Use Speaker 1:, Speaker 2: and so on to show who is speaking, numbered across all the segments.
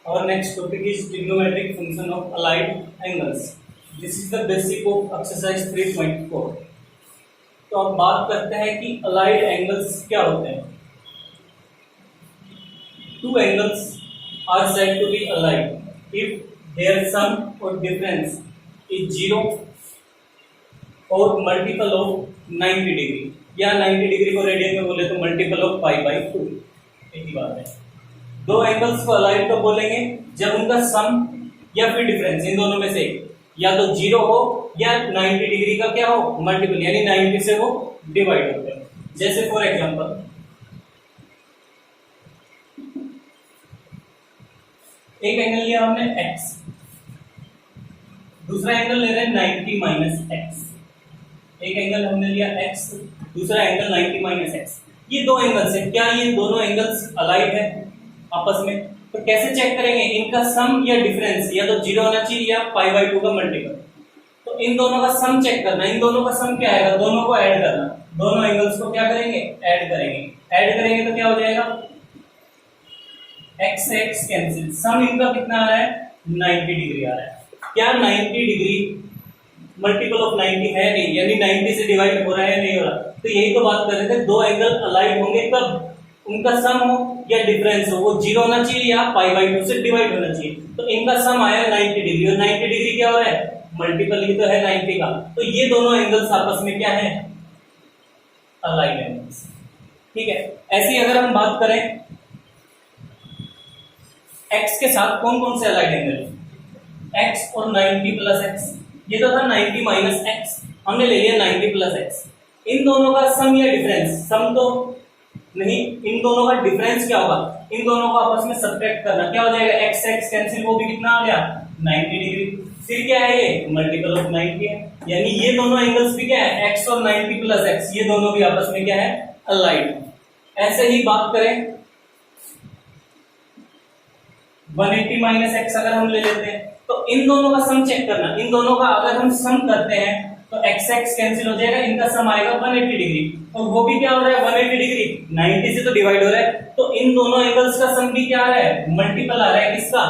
Speaker 1: Our next topic is trigonometric function of allied angles. This is the basic of exercise 3.4. तो अब बात करते हैं कि allied angles क्या होते हैं. Two angles are said to be allied if their sum or difference is 0 or multiple of 90 degree. या 90 डिग्री को रेडियन में बोले तो मल्टीपल ऑफ पाई बाई 2. एक ही बात है. दो एंगल्स को अलाइड कब बोलेंगे? जब उनका सम या फिर डिफरेंस इन दोनों में से या तो 0 हो या 90 डिग्री का क्या हो, मल्टीपल, यानी 90 से वो डिवाइड होते हैं. जैसे फॉर एग्जांपल एक एंगल लिया हमने x, दूसरा एंगल ले रहे हैं 90 माइनस x. एक एंगल हमने लिया x, दूसरा एंगल 90 माइनस x. ये दो एंगल्स है, क्या ये दोनों एंगल्स अलाइड है आपस में? तो कैसे चेक करेंगे? इनका सम या डिफरेंस या तो 0 होना चाहिए या पाई बाई 2 का मल्टीपल. तो इन दोनों का सम चेक करना. इन दोनों का सम क्या आएगा? दोनों को ऐड करना. दोनों एंगल्स को क्या करेंगे? ऐड करेंगे. ऐड करेंगे तो क्या हो जाएगा? x से x कैंसिल. सम इनका कितना आ रहा है? 90 डिग्री आ रहा है. क्या 90 डिग्री मल्टीपल ऑफ 90 है? नहीं, यानी 90 से डिवाइड हो रहा है, नहीं हो रहा. तो यही तो बात कर रहे थे, दो एंगल अलाइड होंगे कब? उनका सम हो या डिफरेंस हो, वो 0 होना चाहिए या पाई बाई 2 से डिवाइड होना चाहिए. तो इनका सम आया 90 डिग्री और 90 डिग्री क्या हो रहा है? मल्टीपल ही तो है 90 का. तो ये दोनों एंगल्स आपस में क्या है? Allied angles. ठीक है. ऐसी अगर हम बात करें x के साथ कौन कौन से अलाइड एंगल? x और 90 प्लस x. ये तो था 90 माइनस x, हमने ले लिया 90 प्लस x. इन दोनों का सम या डिफरेंस, सम तो नहीं, इन दोनों का डिफरेंस क्या होगा? इन दोनों को आपस में सब्ट्रैक्ट करना. क्या हो जाएगा? x x कैंसिल, वो भी कितना आ गया? 90 डिग्री. फिर क्या है? ये मल्टीपल ऑफ 90 है, यानी ये दोनों एंगल्स भी क्या है? x और 90 प्लस x, ये दोनों भी आपस में क्या है? अलाइड. ऐसे ही बात करें 180 माइनस x अगर हम ले लेते हैं तो इन दोनों का सम चेक करना. इन दोनों का अगर हम सम करते हैं तो x x कैंसिल हो जाएगा, इनका सम आएगा 180 डिग्री. और वो भी क्या हो रहा है? 180 डिग्री 90 से तो डिवाइड हो रहा है. तो इन दोनों एंगल्स का सम भी क्या आ रहा है? मल्टीपल आ रहा है. किसका?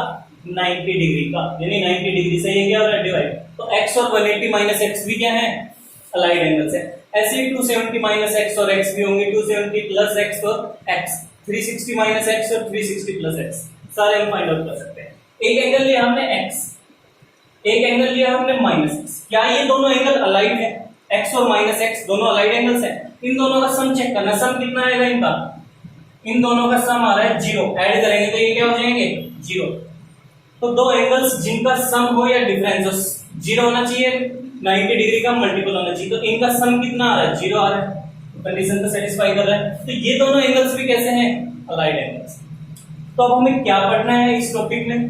Speaker 1: 90 डिग्री का, यानी 90 डिग्री से ये क्या हो रहा है? डिवाइड. तो x और 180 माइनस x भी क्या है? अलाइड एंगल्स है. ऐसे ही 270 माइनस x और x भी होंगे, 270 प्लस x और x, 360 माइनस x और 360 प्लस x, सारे हम फाइंड आउट कर सकते हैं. एक एंगल लिया हमने x, एक एंगल लिया हमने माइनस x. क्या ये दोनों एंगल अलाइड है? x और माइनस x दोनों अलाइड एंगल्स हैं. इन दोनों का सम चेक करना. सम कितना आएगा इनका? इन दोनों का सम आ रहा है 0. ऐड करेंगे तो ये क्या हो जाएंगे? 0. तो दो एंगल्स जिनका सम हो या डिफरेंस हो, 0 होना चाहिए, 90 डिग्री का मल्टीपल होना चाहिए. तो इनका सम कितना आ रहा है? 0 आ रहा है. कंडीशन को सेटिस्फाई कर रहा है. तो ये दोनों एंगल्स भी कैसे हैं? Allied angles. तो अब हमें क्या पढ़ना है इस टॉपिक में,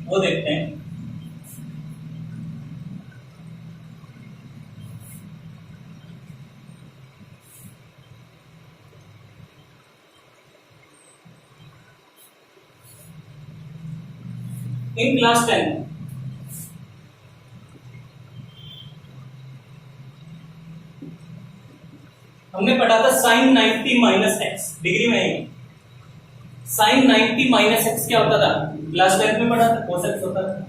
Speaker 1: वो देखते हैं. इन क्लास 10 हमने पढ़ा था साइन 90 माइनस एक्स. डिग्री में है. साइन 90 माइनस एक्स क्या होता था? क्लास 10 में पढ़ा था. कोस एक्स होता था.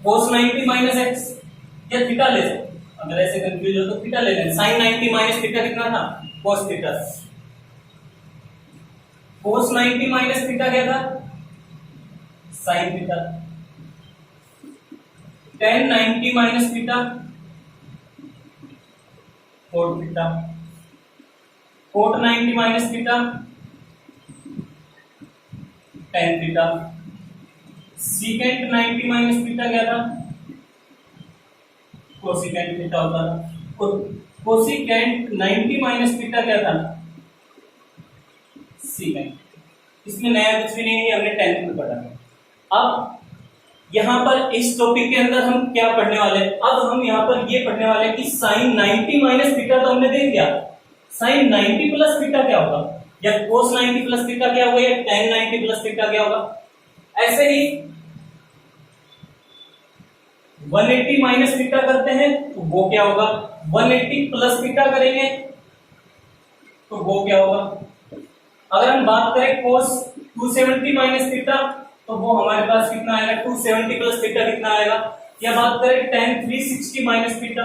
Speaker 1: कोस 90 माइनस एक्स या थीटा ले सकते. अगर ऐसे कंफ्यूज हो तो थीटा ले लें. साइन 90 माइनस थीटा कितना था? Cos theta. Cos 90 minus theta क्या था? Sine theta. tan 90 minus theta cot theta. Cot 90 minus theta tan theta. Secant 90 minus theta क्या था? कोसिकेंट थीटा होता था. कोसिकेंट 90 माइनस थीटा क्या था? सीकेंट. इसमें नया कुछ भी नहीं है, हमने 10th में पढ़ा है. अब यहां पर इस टॉपिक के अंदर हम क्या पढ़ने वाले हैं? अब हम यहां पर ये पढ़ने वाले हैं कि साइन 90 माइनस थीटा तो हमने देख लिया. साइन 90 प्लस थीटा क्या होगा, या कोस 90 प्लस थीटा क्या होगा, या tan 90 प्लस थीटा क्या होगा. ऐसे ही 180 माइनस थीटा करते हैं तो वो क्या होगा? 180 प्लस थीटा करेंगे तो वो क्या होगा? अगर हम बात करें कोस 270 माइनस थीटा, तो वो हमारे पास कितना आएगा 270 प्लस थीटा कितना आएगा। या बात करें tan 360 माइनस थीटा,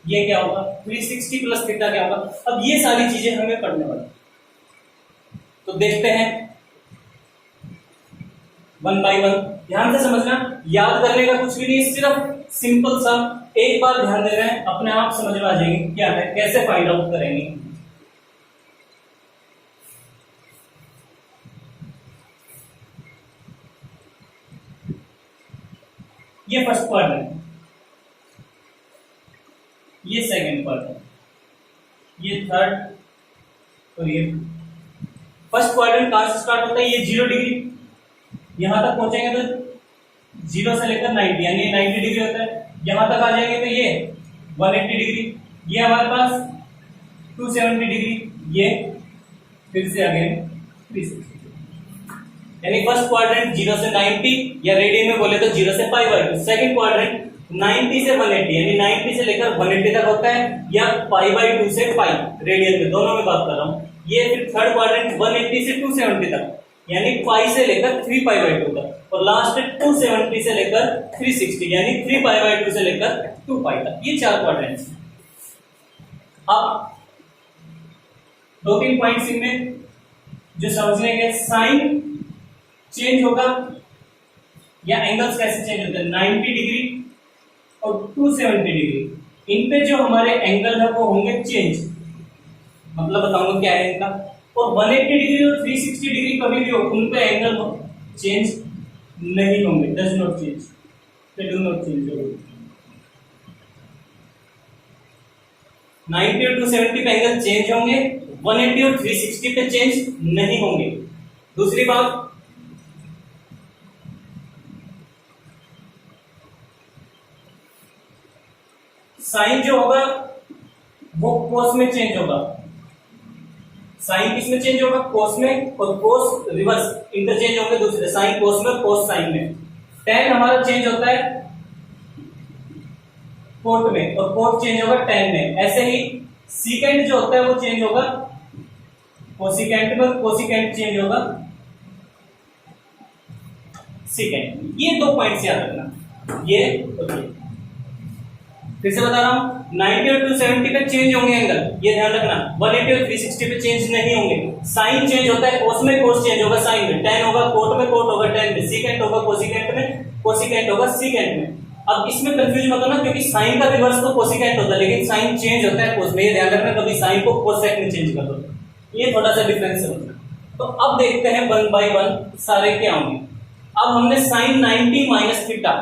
Speaker 1: ये क्या होगा 360 प्लस थीटा क्या होगा। अब ये सारी चीजें हमें पढ़ने वाली, तो देखते हैं वन बाय वन। ध्यान से समझना, याद करने का कुछ भी नहीं, सिर्फ सिंपल सा एक बार ध्यान दे रहे हैं, अपने आप समझ में आ जाएंगे क्या है, कैसे फाइंड आउट करेंगे। ये फर्स्ट पार्ट है, ये सेकंड पार्ट है, ये थर्ड, तो ये फर्स्ट क्वाड्रेंट कहां से स्टार्ट होता है, ये 0 डिग्री, यहां तक पहुंचेंगे तो 0 से लेकर 90 यानी 90 डिग्री होता है। यहां तक आ जाएंगे तो ये 180 डिग्री, ये हमारे पास 270 डिग्री, ये फिर से आगे 360, यानी फर्स्ट क्वाड्रेंट 0 से 90 या रेडियन में बोले तो 0 से π/2। सेकंड क्वाड्रेंट 90 से 180 यानी 90 से लेकर 180 तक होता है, या π/2 से π, रेडियन में, दोनों में बात कर रहा हूं। ये फिर थर्ड क्वाड्रेंट 180 से 270 तक यानी पाई से लेकर 3π/2 तक, और लास्ट 270 से लेकर 360 यानी 3π/2 से लेकर 2π तक। ये 4 क्वाड्रेंट्स। अब 2-3 पॉइंट्स इनमें जो समझने के, साइन चेंज होगा या एंगल्स कैसे चेंज होते हैं, 90 डिग्री और 270 डिग्री, इन पे जो हमारे एंगल है वो होंगे चेंज, मतलब बताऊंगा क्या है इनका। और 180 डिग्री और 360 डिग्री कभी भी हो, उन पे एंगल चेंज नहीं होंगे, does not change, they do not change. 90 और 270 पे एंगल चेंज होंगे, 180 और 360 पे चेंज नहीं होंगे। दूसरी बात, साइन जो होगा वो कोस में चेंज होगा। साइन किस में चेंज होगा, कोस में, और कोस रिवर्स इंटरचेंज होंगे दूसरे, साइन कोस में, कोस साइन में। टेन हमारा चेंज होता है कोट में, और कोट चेंज होगा टेन में। ऐसे ही सीकेंट जो होता है वो चेंज होगा कोसिकेंट में, कोसिकेंट चेंज होगा सीकेंट। ये 2 पॉइंट्स याद रखना, ये और ये। फिर से बता रहा हूं, 90 और 270 पे चेंज होंगे एंगल, ये ध्यान रखना। 180 और 360 पे चेंज नहीं होंगे। साइन चेंज होता है कोस में, कोस चेंज होगा साइन में। टेन होगा कोट में, कोट होगा टेन में। सीकेंट होगा कोसिकेंट में, कोसिकेंट होगा सीकेंट में। अब इसमें कंफ्यूज मत होना, क्योंकि साइन का रिवर्स तो कोसिकेंट होता है, लेकिन साइन चेंज होता है कोस में, ये ध्यान रखना। कभी साइन को कोसेक में चेंज कर दो, ये थोड़ा सा डिफरेंस समझना। तो अब देखते हैं 1 बाय 1 सारे क्या होंगे। अब हमने साइन 90 माइनस थीटा,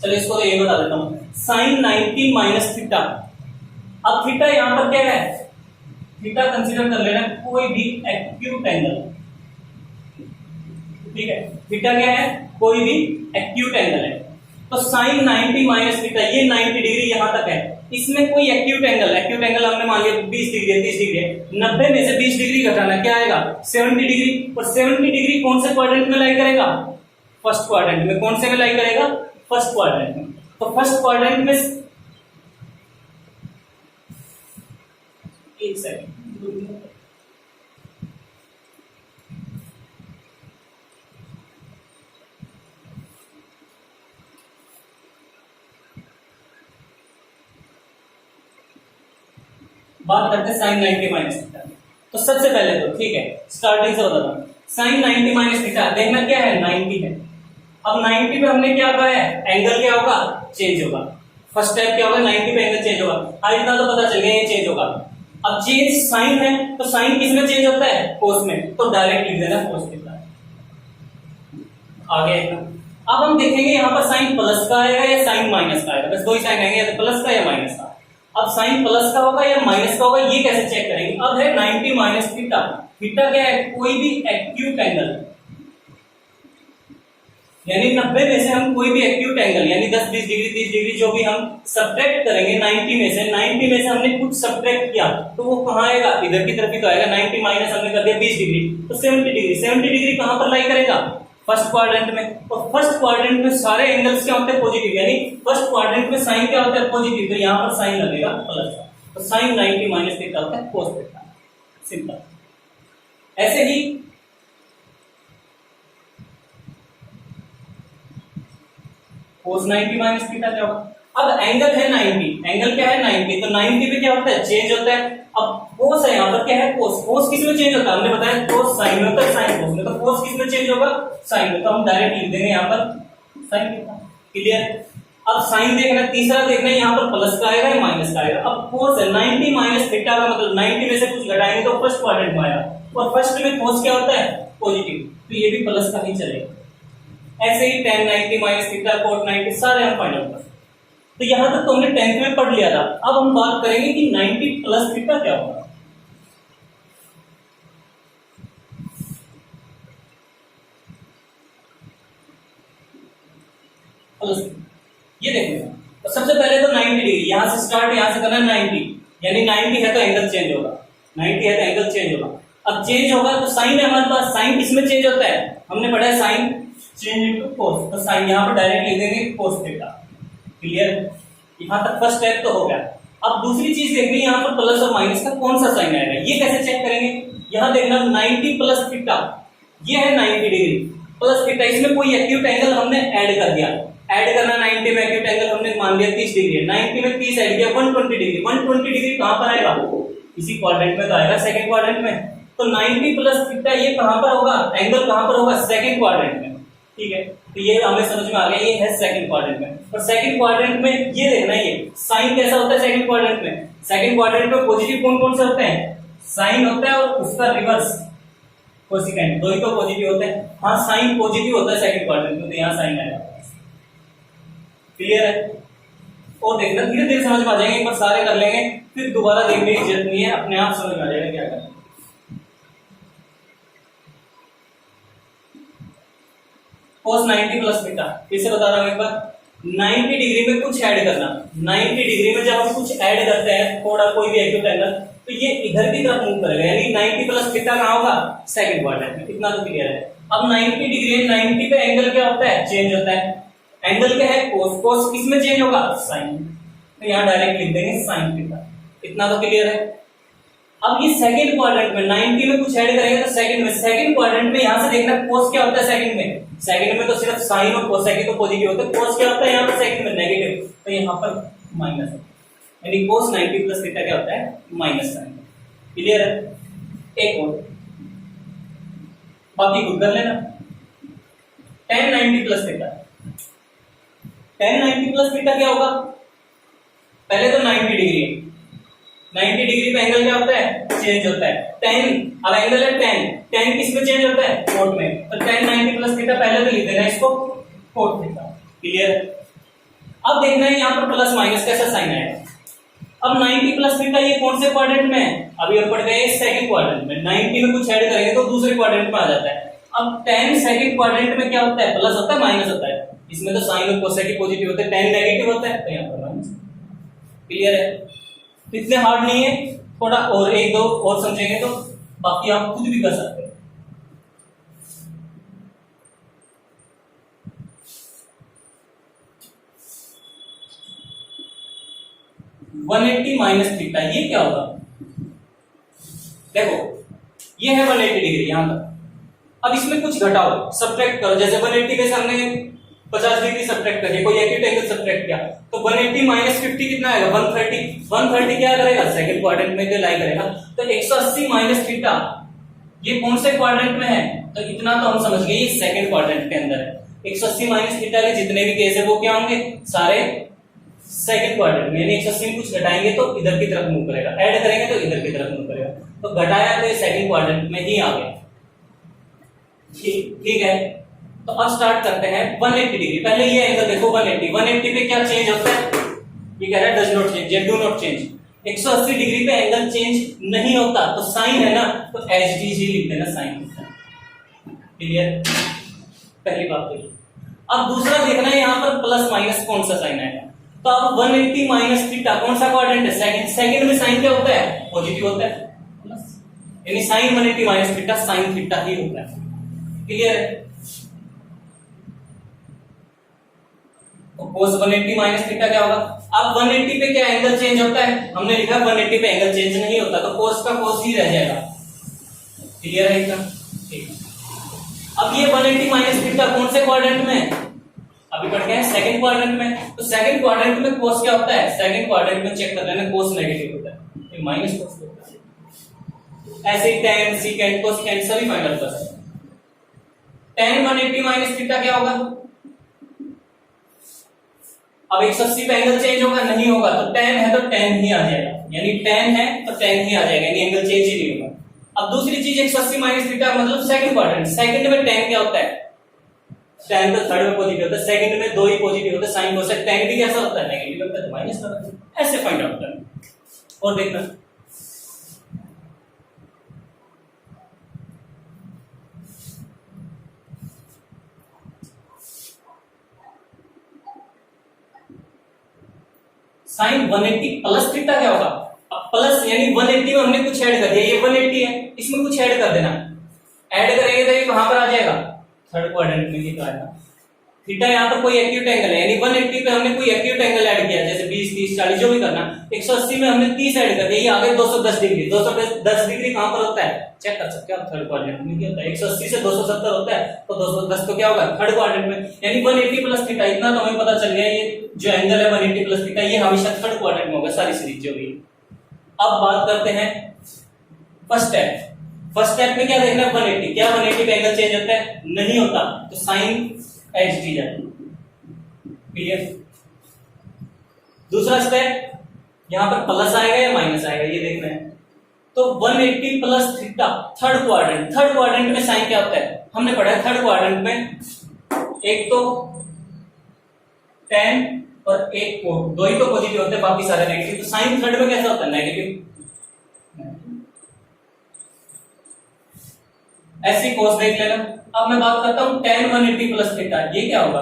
Speaker 1: चलिए इसको तो ये बता देता हूं, साइन 90 माइनस थीटा। अब थीटा यहां पर क्या है, थीटा कंसीडर कर लेना कोई भी एक्यूट एंगल, ठीक है। थीटा क्या है, कोई भी एक्यूट एंगल है। तो साइन 90 माइनस थीटा, ये 90 डिग्री यहां तक है, इसमें कोई एक्यूट एंगल हमने मान लिया 20 डिग्री है, 30 डिग्री है, 90 में से 20 डिग्री घटाना, क्या आएगा 70 डिग्री। और 70 डिग्री कौन से क्वाड्रेंट में लाई करेगा, फर्स्ट क्वाड्रेंट में। कौन से में लाई करेगा, फर्स्ट क्वाड्रेंट में। तो फर्स्ट क्वाड्रेंट में, एक सेकंड, बात करते हैं साइन 90 माइनस थीटा। तो सबसे पहले तो ठीक है, स्टार्टिंग से बताता हूं। साइन 90 माइनस थीटा देखना क्या है, 90 है। अब 90 पे हमने क्या कहा है, एंगल क्या होगा, चेंज होगा। फर्स्ट स्टेप क्या होगा, 90 पे एंगल चेंज होगा। हाँ, इतना तो पता चल गया ये चेंज होगा। अब चेंज साइन है, तो साइन किस में चेंज होता है, कोस में। तो डायरेक्ट लिख देना कोस थीटा। आगे अब हम देखेंगे यहाँ पर साइन प्लस का आएगा या साइन माइनस का आएगा, बस 2 ही साइन आएंगे, या तो प्लस का या माइनस का। अब साइन प्लस का होगा या माइनस का होगा, ये कैसे चेक करेंगे। अब है 90 माइनस थीटा। थीटा क्या है, कोई भी एक्यूट एंगल, यानी 90 में से हम कोई भी एक्यूट एंगल यानी 10, 20 डिग्री, 30 डिग्री जो भी हम सब्ट्रैक्ट करेंगे 90 में से, 90 में से हमने कुछ सब्ट्रैक्ट किया तो वो कहां आएगा, इधर की तरफ ही तो आएगा। 90 माइनस हमने कर दिया 20 डिग्री, तो 70 डिग्री। 70 डिग्री कहां पर लाई करेगा, फर्स्ट क्वाड्रेंट में। और फर्स्ट क्वाड्रेंट में सारे एंगल्स क्या होते हैं, पॉजिटिव, यानी फर्स्ट क्वाड्रेंट में साइन क्या होता है, पॉजिटिव। तो यहां पर साइन लगेगा प्लस का। तो साइन 90 माइनस थीटा होता है कोस थीटा। सिंपल। ऐसे ही cos 90 माइनस थीटा क्या होगा? अब एंगल है 90, एंगल क्या है 90, तो 90 पे क्या होता है चेंज होता है। अब cos है, यहाँ पर क्या है cos, cos किस में चेंज होता है हमने बताया cos sin में होता है, sin cos में, तो cos किस में चेंज होगा sin में, तो हम डायरेक्ट लिख देंगे यहाँ पर sin थीटा। क्लियर? अब sin देखना, तीसरा देखना यहाँ पर प्लस का आएगा या माइनस का आएगा। अब cos है 90 माइनस थीटा का मतलब 90 में से कुछ घटाएंगे तो फर्स्ट क्वाड्रेंट में आएगा, और फर्स्ट में cos क्या होता है पॉजिटिव, तो ये भी प्लस का ही चलेगा। ऐसे ही tan 90 माइनस थीटा cot 90 सारे हम फाइंड आउट कर। तो यहां तक तो हमने 10th में पढ़ लिया था। अब हम बात करेंगे कि 90 प्लस थीटा क्या होगा। प्लस ये देखिए, तो सबसे पहले तो 90 डिग्री यहां से स्टार्ट, यहां से करना 90, यानी 90 है तो एंगल चेंज होगा, 90 है तो एंगल चेंज होगा। अब चेंज होगा तो साइन है हमारे पास, साइन किसमें चेंज होता है हमने पढ़ा है साइन चेंज इनटू cos, तो साइन यहां पर डायरेक्ट लिख देंगे cos थीटा। क्लियर? यहां तक फर्स्ट स्टेप तो हो गया। अब दूसरी चीज देखनी है यहां पर प्लस और माइनस का कौन सा साइन आएगा, ये कैसे चेक करेंगे। यहां देखना 90 प्लस थीटा, ये है 90 डिग्री प्लस थीटा, इसमें कोई एक्यूट एंगल हमने ऐड कर दिया, ऐड करना 90 में एक्यूट एंगल हमने मान लिया 30 डिग्री है, 90 में 30 ऐड किया 120 डिग्री, 120 डिग्री कहां पर आएगा इसी क्वाड्रेंट में तो आएगा, सेकंड क्वाड्रेंट में। तो 90 प्लस थीटा ये कहां पर होगा, एंगल कहां पर होगा सेकंड क्वाड्रेंट में। ठीक है, तो ये हमें समझ में आ गया, ये है सेकंड क्वाड्रेंट में। और सेकंड क्वाड्रेंट में ये देखना, ये साइन कैसा होता है सेकंड क्वाड्रेंट में, सेकंड क्वाड्रेंट में पॉजिटिव कौन कौन से होते हैं, साइन होता है और उसका रिवर्स कोसेकेंट, दो ही तो पॉजिटिव होते हैं। हाँ साइन पॉजिटिव होता है सेकंड क्वाड्रेंट में, तो यहाँ साइन आएगा। क्लियर है? और देखना धीरे धीरे समझ में आ जाएंगे, एक बार सारे कर लेंगे फिर दोबारा देखने की जरूरत नहीं है, अपने आप समझ में आ जाएगा क्या करना। cos 90 प्लस थीटा, फिर से बता रहा हूं एक बार, 90 डिग्री में कुछ ऐड करना, 90 डिग्री में जब हम कुछ ऐड करते हैं थोड़ा कोई भी एक्यूट एंगल, तो ये इधर की तरफ मूव करेगा, यानी 90 प्लस थीटा कहां होगा सेकंड क्वाड्रेंट में। इतना तो क्लियर है। अब 90 डिग्री है, 90 पे एंगल क्या होता है चेंज होता है, एंगल क्या है cos, cos किस में चेंज होगा sin, तो यहां डायरेक्ट लिख देंगे sin थीटा। इतना तो क्लियर है। अब ये सेकंड क्वाड्रेंट में 90 में कुछ ऐड करेंगे तो सेकंड में, सेकंड क्वाड्रेंट में यहां से देखना cos क्या होता है सेकंड में, सेकंड में तो सिर्फ sin और cosec तो पॉजिटिव होता है, cos क्या होता है यहां पर सेकंड में नेगेटिव, तो यहां पर माइनस है, यानी cos 90 प्लस थीटा क्या होता है माइनस sin। क्लियर है? एक और बाकी खुद कर लेना। tan 90 plus theta, tan 90 plus theta क्या होगा, पहले तो 90 डिग्री, 90 डिग्री पे एंगल क्या होता है चेंज होता है, tan, अब एंगल है tan, tan किस में चेंज होता है cot में, तो tan 90 प्लस थीटा पहले तो लिख देना इसको cot थीटा। क्लियर? अब देखना है यहाँ पर प्लस माइनस कैसा साइन आएगा। अब 90 प्लस थीटा ये कौन से क्वाड्रेंट में है, अभी हम पढ़ गए सेकंड क्वाड्रेंट में, 90 में कुछ ऐड करेंगे तो दूसरे क्वाड्रेंट में आ जाता है। अब tan सेकंड क्वाड्रेंट में क्या होता है प्लस होता है माइनस होता है, इसमें तो साइन और कोसेक पॉजिटिव होते हैं, tan नेगेटिव होता है तो यहाँ पर माइनस। क्लियर है? तो इतने हार्ड नहीं है, थोड़ा और एक दो और समझेंगे तो बाकी आप खुद भी कर सकते हैं। वन 180 माइनस थीटा ये क्या होगा, देखो ये है 180 डिग्री यहां तक, अब इसमें कुछ घटाओ सब्ट्रैक्ट करो, जैसे 180 के सामने 50 डिग्री सब्ट्रैक्ट करिए, कोई एक्यूट एंगल सब्ट्रैक्ट किया तो 180 माइनस 50 कितना आएगा 130, 130 क्या करेगा सेकंड क्वाड्रेंट में लाई करेगा, तो 180 माइनस थीटा ये कौन से क्वाड्रेंट में है, तो इतना तो हम समझ गए ये सेकंड क्वाड्रेंट के अंदर है। 180 माइनस थीटा के जितने भी केस है वो क्या होंगे सारे सेकंड क्वाड्रेंट में, यानी 180 में कुछ घटाएंगे तो इधर की तरफ मूव करेगा, ऐड करेंगे तो इधर की तरफ मूव करेगा, तो घटाया तो ये सेकंड क्वाड्रेंट में ही आ गया। ठीक है, तो अब स्टार्ट करते हैं 180 डिग्री। पहले ये एंगल देखो 180 पे क्या चेंज होता है, ये कह रहा है does not change, do not change. 180 degree पे एंगल चेंज नहीं होता तो साइन है ना, तो एच डी जी लिख देना साइन। क्लियर? पहली बात तो। अब दूसरा देखना है यहाँ पर प्लस माइनस कौन सा साइन आएगा, तो अब 180 माइनस थीटा कौन सा क्वाड्रेंट है सेकंड, सेकंड में साइन क्या होता है पॉजिटिव होता है प्लस, यानी sine 180 minus theta sine theta ही होता है। क्लियर है? cos 180 माइनस थीटा क्या होगा, अब 180 पे क्या एंगल चेंज होता है, हमने लिखा 180 पे एंगल चेंज नहीं होता तो cos का cos ही रह जाएगा, क्लियर है एकदम? ठीक। अब ये 180 माइनस थीटा कौन से क्वाड्रेंट में है? अभी पढ़ के हैं सेकंड क्वाड्रेंट में। तो सेकंड क्वाड्रेंट में कोस क्या होता है? सेकंड क्वाड्रेंट में चेक कर लेना, कोस नेगेटिव होता है, ये माइनस कोस होता है। ऐसे ही tan secant cosecant सभी फाइंड आउट कर सकते हैं। tan 180 माइनस थीटा क्या होगा? अब 180 पे एंगल चेंज होगा? नहीं होगा। तो tan है तो tan ही आ जाएगा, यानी tan है तो tan ही आ जाएगा, यानी एंगल चेंज ही नहीं होगा। अब दूसरी चीज 180 माइनस थीटा मतलब सेकंड क्वाड्रेंट। सेकंड में tan क्या होता है? tan तो थर्ड में पॉजिटिव होता है, सेकंड में दो ही पॉजिटिव होता है, साइन कोसेक। tan भी कैसा होता है? नेगेटिव होता है, तो माइनस करना। ऐसे फाइंड आउट करना। और देखना साइन 180 प्लस थीटा क्या होगा? अब प्लस यानी 180 में हमने कुछ ऐड कर दिया, ये 180 है, इसमें कुछ ऐड कर देना। ऐड करेंगे तो ये कहां पर आ जाएगा? थर्ड क्वाड्रेंट में। ये तो आएगा थीटा, यहाँ पर कोई एक्यूट एंगल है, यानी 180 पे हमने कोई एक्यूट एंगल ऐड किया, जैसे 20 30 40 जो भी करना। 180 में हमने 30 ऐड कर दिया, ये आ गए 210 डिग्री। 210 डिग्री कहां पर होता है? चेक कर सकते हो आप, थर्ड क्वाड्रेंट में क्या होता है? 180 से 270 होता है, तो 210 तो क्या होगा? थर्ड क्वाड्रेंट में। यानी 180 प्लस थीटा, इतना तो हमें पता चल गया, ये जो एंगल है 180 प्लस थीटा, ये हमेशा थर्ड क्वाड्रेंट में होगा, सारी सीरीज जो भी। अब बात करते हैं फर्स्ट स्टेप। फर्स्ट स्टेप में क्या देखना है? 180। क्या 180 पे एंगल चेंज होता है? नहीं होता, तो साइन एच डी जाती है। क्लियर? दूसरा स्टेप, यहां पर प्लस आएगा या माइनस आएगा ये देखना है। तो 180 plus theta third quadrant. Third quadrant में साइन क्या होता है? हमने पढ़ा है थर्ड क्वाड्रेंट में एक तो tan और एक कोट, दो ही तो पॉजिटिव होते हैं, बाकी सारे नेगेटिव। तो साइन थर्ड में कैसा होता है? नेगेटिव। ऐसी कोस देख लेना। अब मैं बात करता हूं tan 180 प्लस थीटा, ये क्या होगा?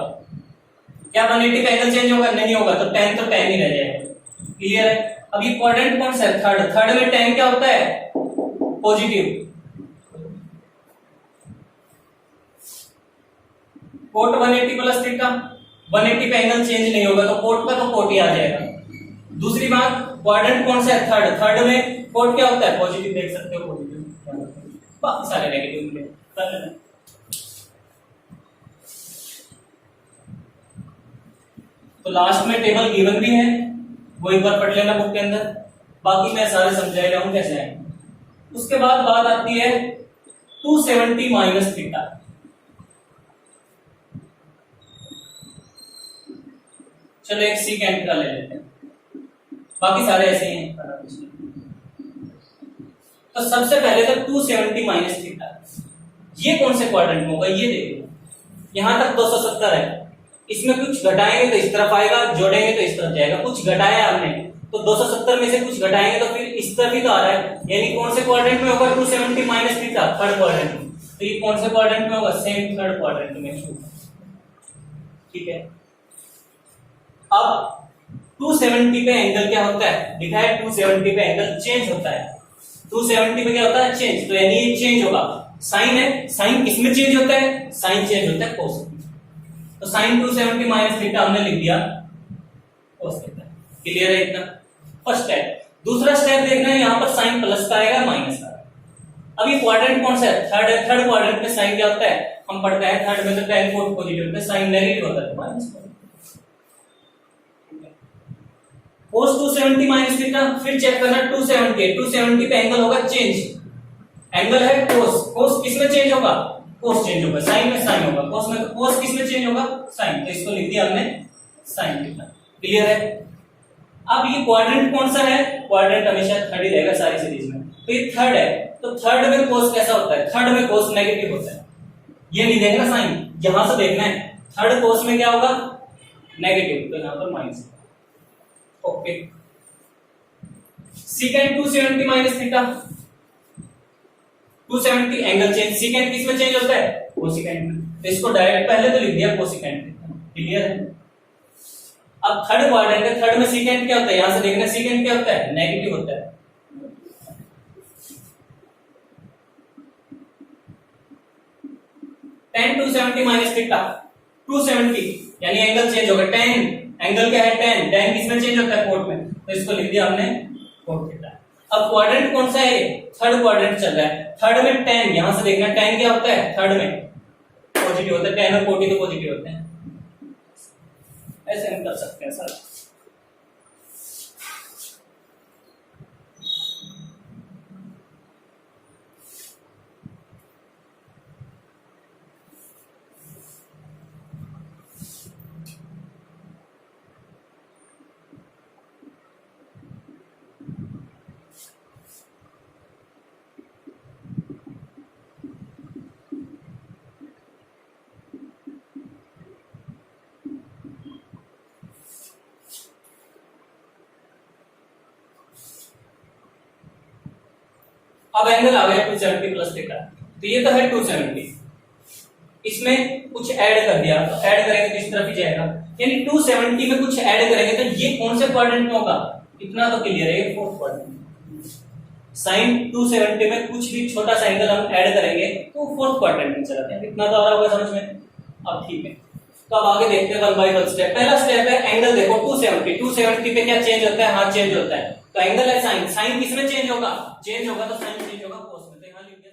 Speaker 1: क्या 180 का एंगल चेंज होगा? नहीं होगा, तो tan तो tan ही रह जाएगा। क्लियर है? अब ये क्वाड्रेंट कौन सा है? थर्ड। थर्ड में tan क्या होता है? पॉजिटिव। कोट 180 प्लस थीटा, 180 पे एंगल चेंज नहीं होगा, तो कोट का तो कोट ही आ जाएगा। दूसरी बात, क्वाड्रेंट कौन सा है? थर्ड। थर्ड में कोट क्या होता है? पॉजिटिव। देख सकते हो पॉजिटिव, बाकी सारे नेगेटिव मिले। कर लेना। तो लास्ट में टेबल गिवन भी है, वो एक बार पढ़ लेना बुक के अंदर, बाकी मैं सारे समझा रहा हूं कैसे आएंगे। उसके बाद बात आती है 270 माइनस थीटा। चलो एक सीकेंड का ले लेते हैं, बाकी सारे ऐसे ही हैं। तो सबसे पहले तो 270 माइनस थीटा, ये कौन से क्वाड्रेंट में होगा? ये देखिए, यहां तक 270 है, इसमें कुछ घटाएंगे तो इस तरफ आएगा, जोड़ेंगे तो इस तरफ जाएगा। कुछ घटाया हमने तो 270 में से कुछ घटाएंगे तो फिर इस तरफ ही तो आ रहा है, यानी कौन से क्वाड्रेंट में होगा? 270 माइनस थीटा, थर्ड क्वाड्रेंट में। तो ये कौन से क्वाड्रेंट में होगा? सेम थर्ड क्वाड्रेंट में। ठीक है। अब 270 पे एंगल क्या होता है? लिखा है 270 पे एंगल चेंज होता है। 270 पे क्या होता है? चेंज। तो यानी ये चेंज होगा। साइन है, साइन किसमें चेंज होता है? साइन चेंज होता है कोस। तो साइन 270 माइनस थीटा हमने लिख दिया कोस थीटा। क्लियर है इतना? First step. दूसरा स्टेप देखना है, यहां पर साइन प्लस का आएगा, माइनस का। अब ये क्वाड्रेंट कौन सा है? थर्ड है। थर्ड क्वाड्रेंट में साइन क्या होता है? हम पढ़ते हैं थर्ड में तो tan कोट पॉजिटिव होता है, साइन नेगेटिव होता है, माइनस। कोस 270 माइनस थीटा, फिर चेक करना 270 पे एंगल होगा चेंज। एंगल है कोस, कोस किसमें चेंज होगा? कोस चेंज होगा, साइन में साइन होगा, कोस में तो कोस किसमें चेंज होगा? साइन। तो इसको लिख दिया हमने साइन थीटा। क्लियर है? अब ये क्वाड्रेंट कौन सा है? क्वाड्रेंट हमेशा थर्ड ही रहेगा सारी सीरीज में। तो ये थर्ड है, तो थर्ड में कोस कैसा होता है? थर्ड में कोस नेगेटिव होता है। ये नहीं देखना साइन, यहां से देखना है। थर्ड कोस में क्या होगा? नेगेटिव, तो यहां पर minus. Okay. Secant 270 minus theta, 270 angle change. Secant किसमें चेंज होता है? कोसिकेंट में। तो इसको डायरेक्ट पहले तो लिख दिया कोसिकेंट। क्लियर है? अब थर्ड क्वाड्रेंट है, थर्ड में सीकेंट क्या होता है? यहां से देखना, सीकेंट क्या होता है? नेगेटिव होता है। tan 270 माइनस थीटा, 270 यानी एंगल चेंज होगा। tan एंगल क्या है? tan किसमें चेंज होता है? कोट में। तो इसको लिख दिया हमने कोट थीटा। अब क्वाड्रेंट कौन सा है? थर्ड क्वाड्रेंट चल रहा है। थर्ड में tan, यहां से देखना tan क्या होता है, थर्ड में पॉजिटिव होता है, tan और 40 तो पॉजिटिव होते हैं। ऐसे हम कर सकते हैं सर। अब एंगल आ गया 270 प्लस थीटा, तो ये तो है 270, इसमें कुछ ऐड कर दिया, तो ऐड करेंगे तो इस तरफ ही जाएगा, यानी 270 में कुछ ऐड करेंगे तो ये कौन से क्वाड्रेंट में होगा, इतना तो क्लियर है, फोर्थ क्वाड्रेंट। साइन 270 में कुछ भी छोटा सा एंगल हम ऐड करेंगे तो फोर्थ क्वाड्रेंट में चला जाएगा, इतना तो आ रहा होगा समझ में। अब ठीक है, तो अब आगे देखते हैं 1 बाय 1 स्टेप। पहला स्टेप है एंगल देखो 270 पे क्या चेंज होता है, हाँ चेंज होता है, तो एंगल है साइन, साइन किसमें चेंज होगा, तो साइन चेंज होगा कोस में, तो यहाँ लिख दिया।